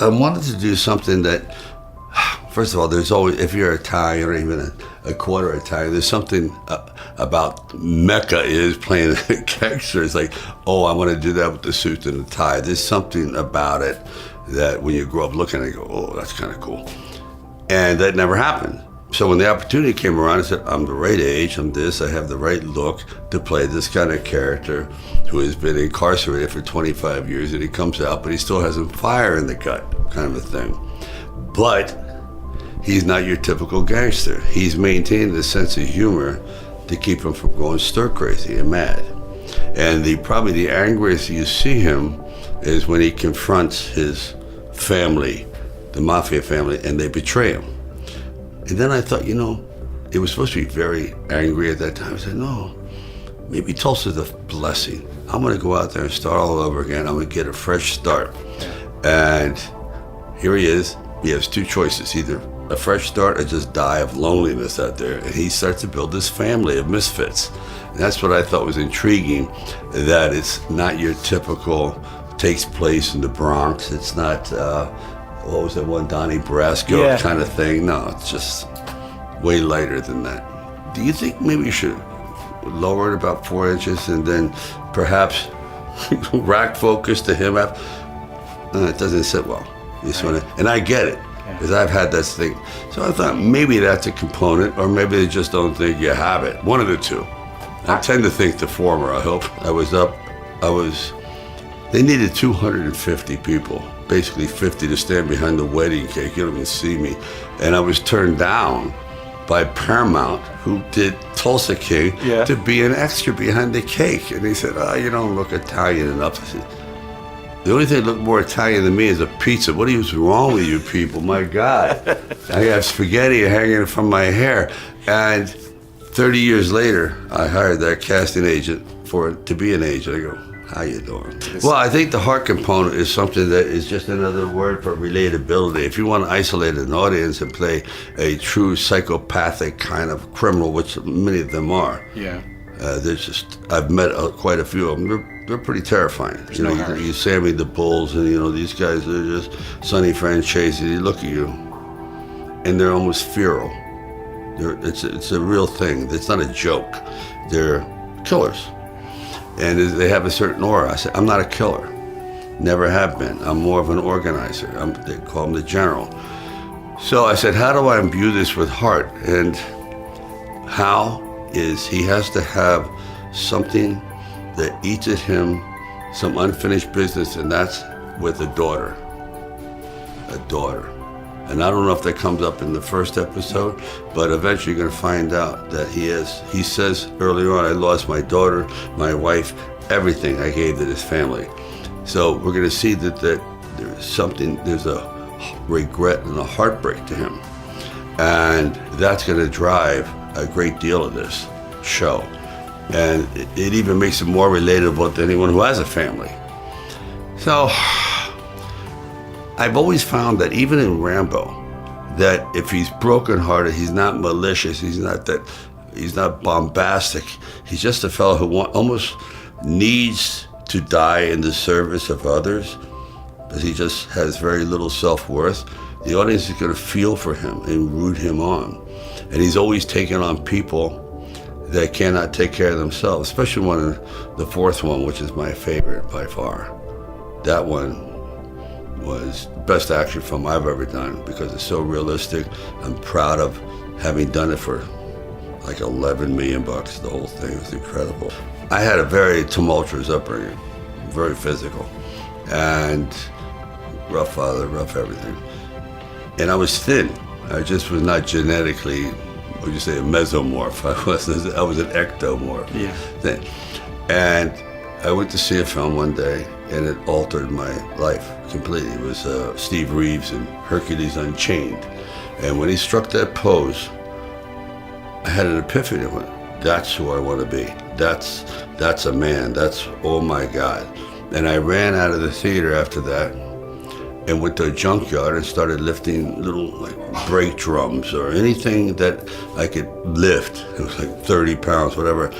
I wanted to do something that, first of all, there's always, if you're Italian or even a quarter Italian, there's something about Mecca is playing a gangster. It's like, oh, I want to do that with the suit and the tie. There's something about it that when you grow up looking at it, you go, oh, that's kind of cool. And that never happened. So when the opportunity came around, I said, I'm the right age, I'm this, I have the right look to play this kind of character who has been incarcerated for 25 years, and he comes out, but he still has some fire in the gut, kind of a thing. But he's not your typical gangster. He's maintained a sense of humor to keep him from going stir crazy and mad. And probably the angriest you see him is when he confronts his family, the mafia family, and they betray him. And then I thought, it was supposed to be very angry at that time. I said, no, maybe Tulsa's a blessing. I'm gonna go out there and start all over again. I'm gonna get a fresh start. And here he is. He has two choices, either a fresh start or just die of loneliness out there. And he starts to build this family of misfits. And that's what I thought was intriguing, that it's not your typical, takes place in the Bronx. It's not, what was that one, Donnie Brasco kind of thing? No, it's just way lighter than that. Do you think maybe you should lower it about 4 inches and then perhaps rack focus to him? It doesn't sit well. And I get it, because I've had this thing. So I thought maybe that's a component, or maybe they just don't think you have it. One of the two. I tend to think the former, I hope. They needed 250 people, basically 50 to stand behind the wedding cake. You don't even see me. And I was turned down by Paramount, who did Tulsa King, to be an extra behind the cake. And they said, oh, you don't look Italian enough. I said, the only thing that looked more Italian than me is a pizza. What is wrong with you people? My God. I have spaghetti hanging from my hair. And 30 years later, I hired that casting agent to be an agent. I go, how you doing? Well, I think the heart component is something that is just another word for relatability. If you want to isolate an audience and play a true psychopathic kind of criminal, which many of them are, I've met quite a few of them. They're pretty terrifying. You Sammy the Bulls, and these guys are just Sonny Franchese. They look at you, and they're almost feral. It's a real thing. It's not a joke. They're killers. And they have a certain aura. I said, I'm not a killer. Never have been. I'm more of an organizer. They call him the general. So I said, how do I imbue this with heart? And how is he has to have something that eats at him, some unfinished business, and that's with a daughter. A daughter. And I don't know if that comes up in the first episode, but eventually you're going to find out that he says earlier on, I lost my daughter, my wife, everything I gave to this family. So we're going to see that there's a regret and a heartbreak to him. And that's going to drive a great deal of this show. And it even makes it more relatable to anyone who has a family. So I've always found that even in Rambo, that if he's brokenhearted, he's not malicious, he's not bombastic. He's just a fellow who almost needs to die in the service of others, because he just has very little self-worth. The audience is going to feel for him and root him on. And he's always taking on people that cannot take care of themselves, especially the fourth one, which is my favorite by far. That one was the best action film I've ever done, because it's so realistic. I'm proud of having done it for like $11 million. The whole thing was incredible. I had a very tumultuous upbringing, very physical, and rough father, rough everything. And I was thin. I just was not genetically, what would you say, a mesomorph. I was an ectomorph. Yeah. Thing. And I went to see a film one day, and it altered my life completely. It was Steve Reeves in Hercules Unchained. And when he struck that pose, I had an epiphany. I went, that's who I want to be. That's a man. That's, oh my God. And I ran out of the theater after that and went to a junkyard and started lifting little brake drums or anything that I could lift. It was like 30 pounds, whatever.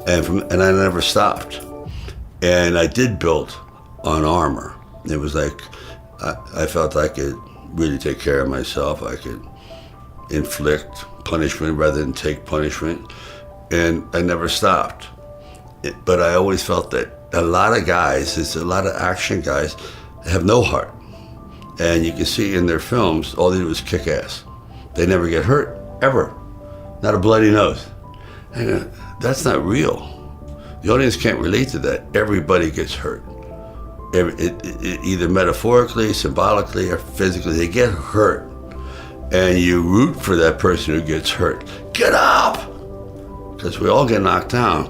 And I never stopped. And I did build on armor. It was like, I felt I could really take care of myself. I could inflict punishment rather than take punishment. And I never stopped. But I always felt that a lot of guys, it's a lot of action guys, have no heart. And you can see in their films, all they do is kick ass. They never get hurt, ever. Not a bloody nose. And that's not real. The audience can't relate to that. Everybody gets hurt. Either metaphorically, symbolically, or physically, they get hurt. And you root for that person who gets hurt. Get up! Because we all get knocked down.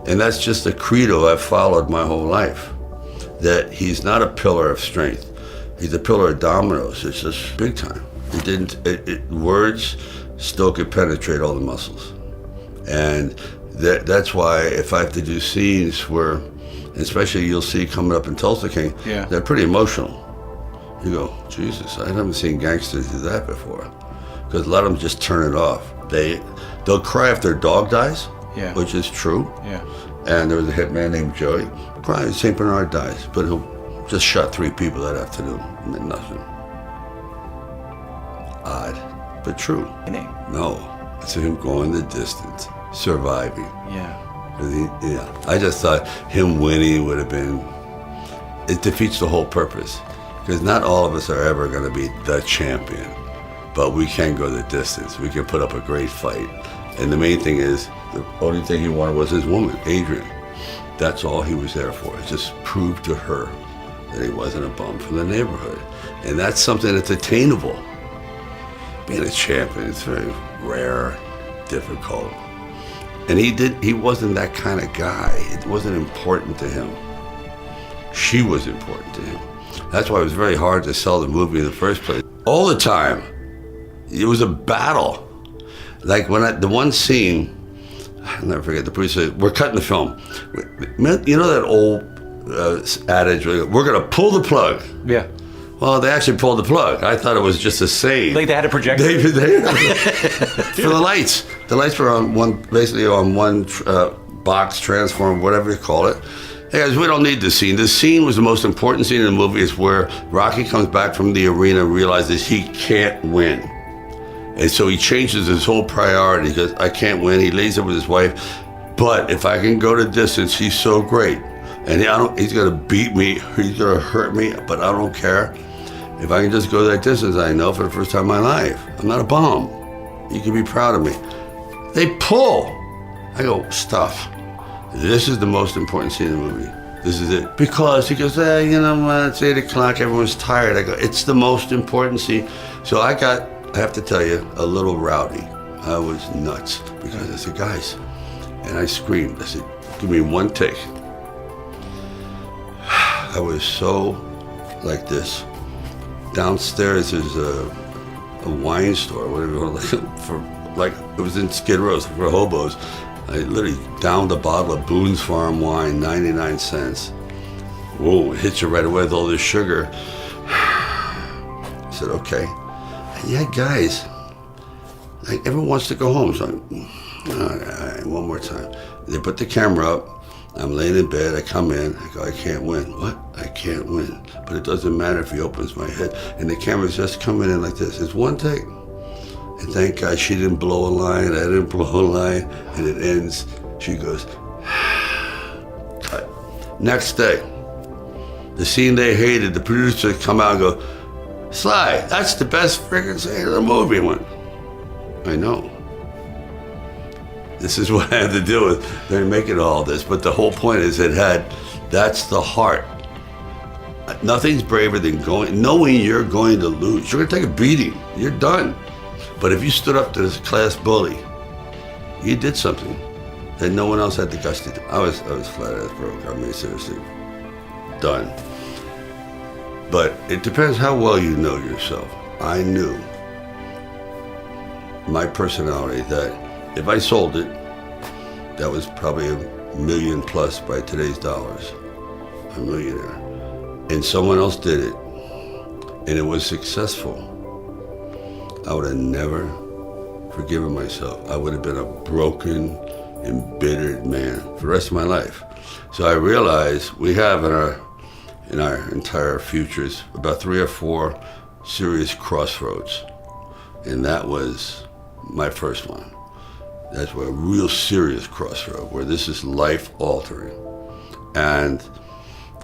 And that's just a credo I've followed my whole life. That he's not a pillar of strength. He's a pillar of dominoes. It's just big time. Words still could penetrate all the muscles. And that's why if I have to do scenes where, especially you'll see coming up in Tulsa King, they're pretty emotional. You go, Jesus, I haven't seen gangsters do that before. Because a lot of them just turn it off. They'll cry if their dog dies, which is true. Yeah. And there was a hitman named Joey. Crying, St. Bernard dies, but he'll just shot 3 people that afternoon and then nothing. Odd, but true. No, it's him going the distance, surviving. I just thought him winning would have been, it defeats the whole purpose. Because not all of us are ever going to be the champion, but we can go the distance. We can put up a great fight. And the main thing is, the only thing he wanted was his woman, Adrian. That's all he was there for. Just prove to her that he wasn't a bum from the neighborhood. And that's something that's attainable. Being a champion is very rare, difficult. And he wasn't that kind of guy. It wasn't important to him. She was important to him. That's why it was very hard to sell the movie in the first place. All the time, it was a battle. Like the one scene, I'll never forget, the producer said, we're cutting the film. You know that old adage, we're gonna pull the plug. Yeah. Well, they actually pulled the plug. I thought it was just a saying. Like they had a projector? For the lights. The lights were on one box, transform, whatever you call it. Hey guys, we don't need this scene. This scene was the most important scene in the movie. Is where Rocky comes back from the arena and realizes he can't win. And so he changes his whole priority. He goes, I can't win. He lays up with his wife. But if I can go the distance, he's so great. And he's going to beat me. He's going to hurt me. But I don't care. If I can just go that distance, I know for the first time in my life, I'm not a bum. You can be proud of me. They pull. I go, stuff. This is the most important scene in the movie. This is it. Because he goes, it's 8 o'clock, everyone's tired. I go, it's the most important scene. So I have to tell you, a little rowdy. I was nuts because I said, guys, and I screamed. I said, give me one take. I was so like this. Downstairs is a wine store, whatever you want to it was in Skid Row for hobos. I literally downed a bottle of Boone's Farm wine, 99 cents. Whoa, it hits you right away with all this sugar. I said, okay. And guys, everyone wants to go home. So all right, one more time. They put the camera up. I'm laying in bed. I come in. I go, I can't win. What? I can't win. But it doesn't matter if he opens my head. And the camera's just coming in like this. It's one take. And thank God she didn't blow a line. I didn't blow a line. And it ends. She goes, cut. Next day, the scene they hated, the producer come out and go, Sly, that's the best friggin' scene of the movie. I went, I know. This is what I had to deal with. They're making all this. But the whole point is that's the heart. Nothing's braver than knowing you're going to lose. You're gonna take a beating. You're done. But if you stood up to this class bully, you did something that no one else had the guts to do. I was flat ass broke. I mean, seriously, done. But it depends how well you know yourself. I knew my personality that if I sold it, that was probably $1 million plus by today's dollars. A millionaire. And someone else did it, and it was successful. I would have never forgiven myself. I would have been a broken, embittered man for the rest of my life. So I realized we have in our entire futures, about 3 or 4 serious crossroads. And that was my first one. That's where a real serious crossroad, where this is life altering. And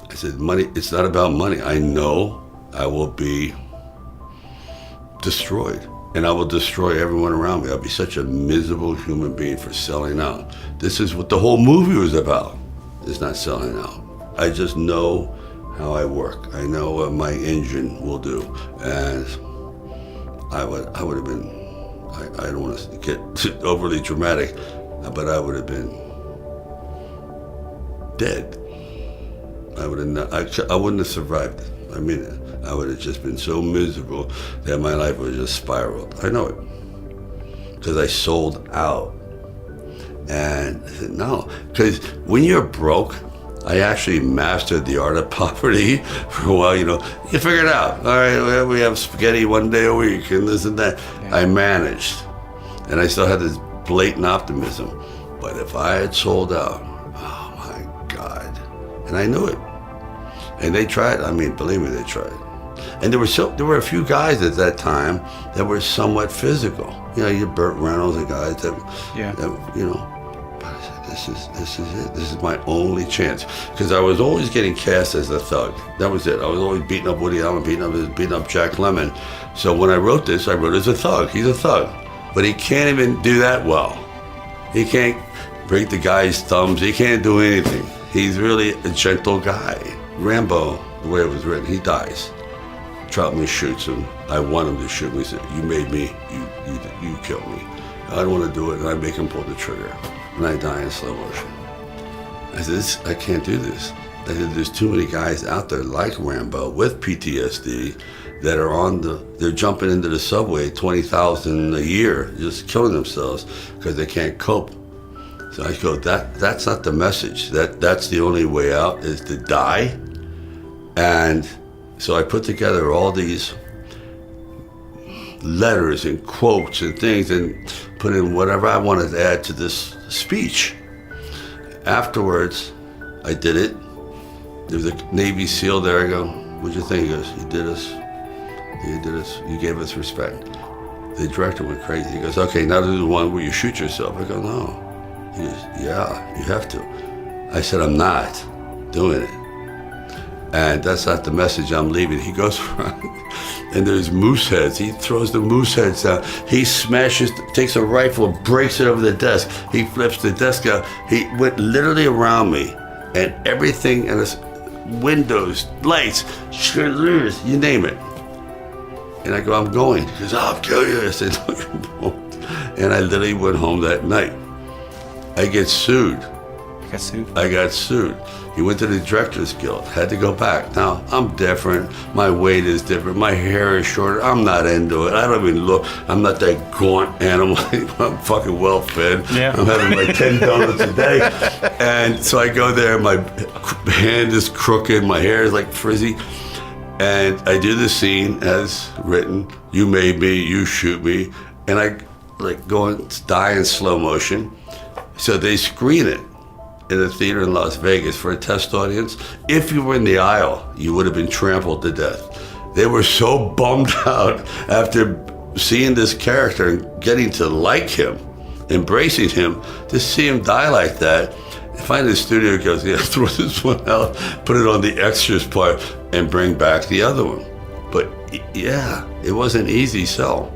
I said, money, it's not about money. I know I will be destroyed, and I will destroy everyone around me. I'll be such a miserable human being for selling out. This is what the whole movie was about, is not selling out. I just know how I work. I know what my engine will do. And I would have been, I don't want to get overly dramatic, but I would have been dead. I would have not, I wouldn't have survived it. I mean it. I would have just been so miserable that my life would have just spiraled. I know it. Because I sold out. And I said, no. Because when you're broke, I actually mastered the art of poverty for a while. You figure it out. All right, we have spaghetti one day a week and this and that. Yeah. I managed. And I still had this blatant optimism. But if I had sold out, oh my God. And I knew it. And they tried. I mean, believe me, they tried. And there were a few guys at that time that were somewhat physical. You Burt Reynolds and guys that But I said, this is it. This is my only chance. Because I was always getting cast as a thug. That was it. I was always beating up Woody Allen, beating up Jack Lemmon. So when I wrote this, I wrote as a thug. He's a thug. But he can't even do that well. He can't break the guy's thumbs. He can't do anything. He's really a gentle guy. Rambo, the way it was written, he dies. Troutman shoots him. I want him to shoot me. He said, you made me, you killed me. I don't want to do it, and I make him pull the trigger. And I die in slow motion. I said, I can't do this. I said, there's too many guys out there like Rambo with PTSD that are they're jumping into the subway, 20,000 a year, just killing themselves because they can't cope. So I go, that's not the message. That's the only way out, is to die. And so I put together all these letters and quotes and things and put in whatever I wanted to add to this speech. Afterwards, I did it. There was a Navy SEAL there. I go, what'd you think? He goes, you did us. You gave us respect. The director went crazy. He goes, okay, now do the one where you shoot yourself. I go, no. He goes, yeah, you have to. I said, I'm not doing it. And that's not the message I'm leaving. He goes around, and there's moose heads. He throws the moose heads down. He smashes, takes a rifle, breaks it over the desk. He flips the desk out. He went literally around me, and everything, and his windows, lights, chandeliers, you name it. And I go, I'm going. He goes, I'll kill you. I said, no, you won't. And I literally went home that night. I get sued. You got sued? I got sued. He went to the Directors Guild, had to go back. Now, I'm different. My weight is different. My hair is shorter. I'm not into it. I don't even look. I'm not that gaunt animal. I'm fucking well fed. Yeah. I'm having like 10 donuts a day. And so I go there. My hand is crooked. My hair is like frizzy. And I do the scene as written. You made me. You shoot me. And I like go and die in slow motion. So they screen it in a theater in Las Vegas for a test audience. If you were in the aisle, you would have been trampled to death. They were so bummed out after seeing this character and getting to like him, embracing him, to see him die like that. Finally the studio goes, yeah, throw this one out, put it on the extras part, and bring back the other one. But yeah, it was an easy sell.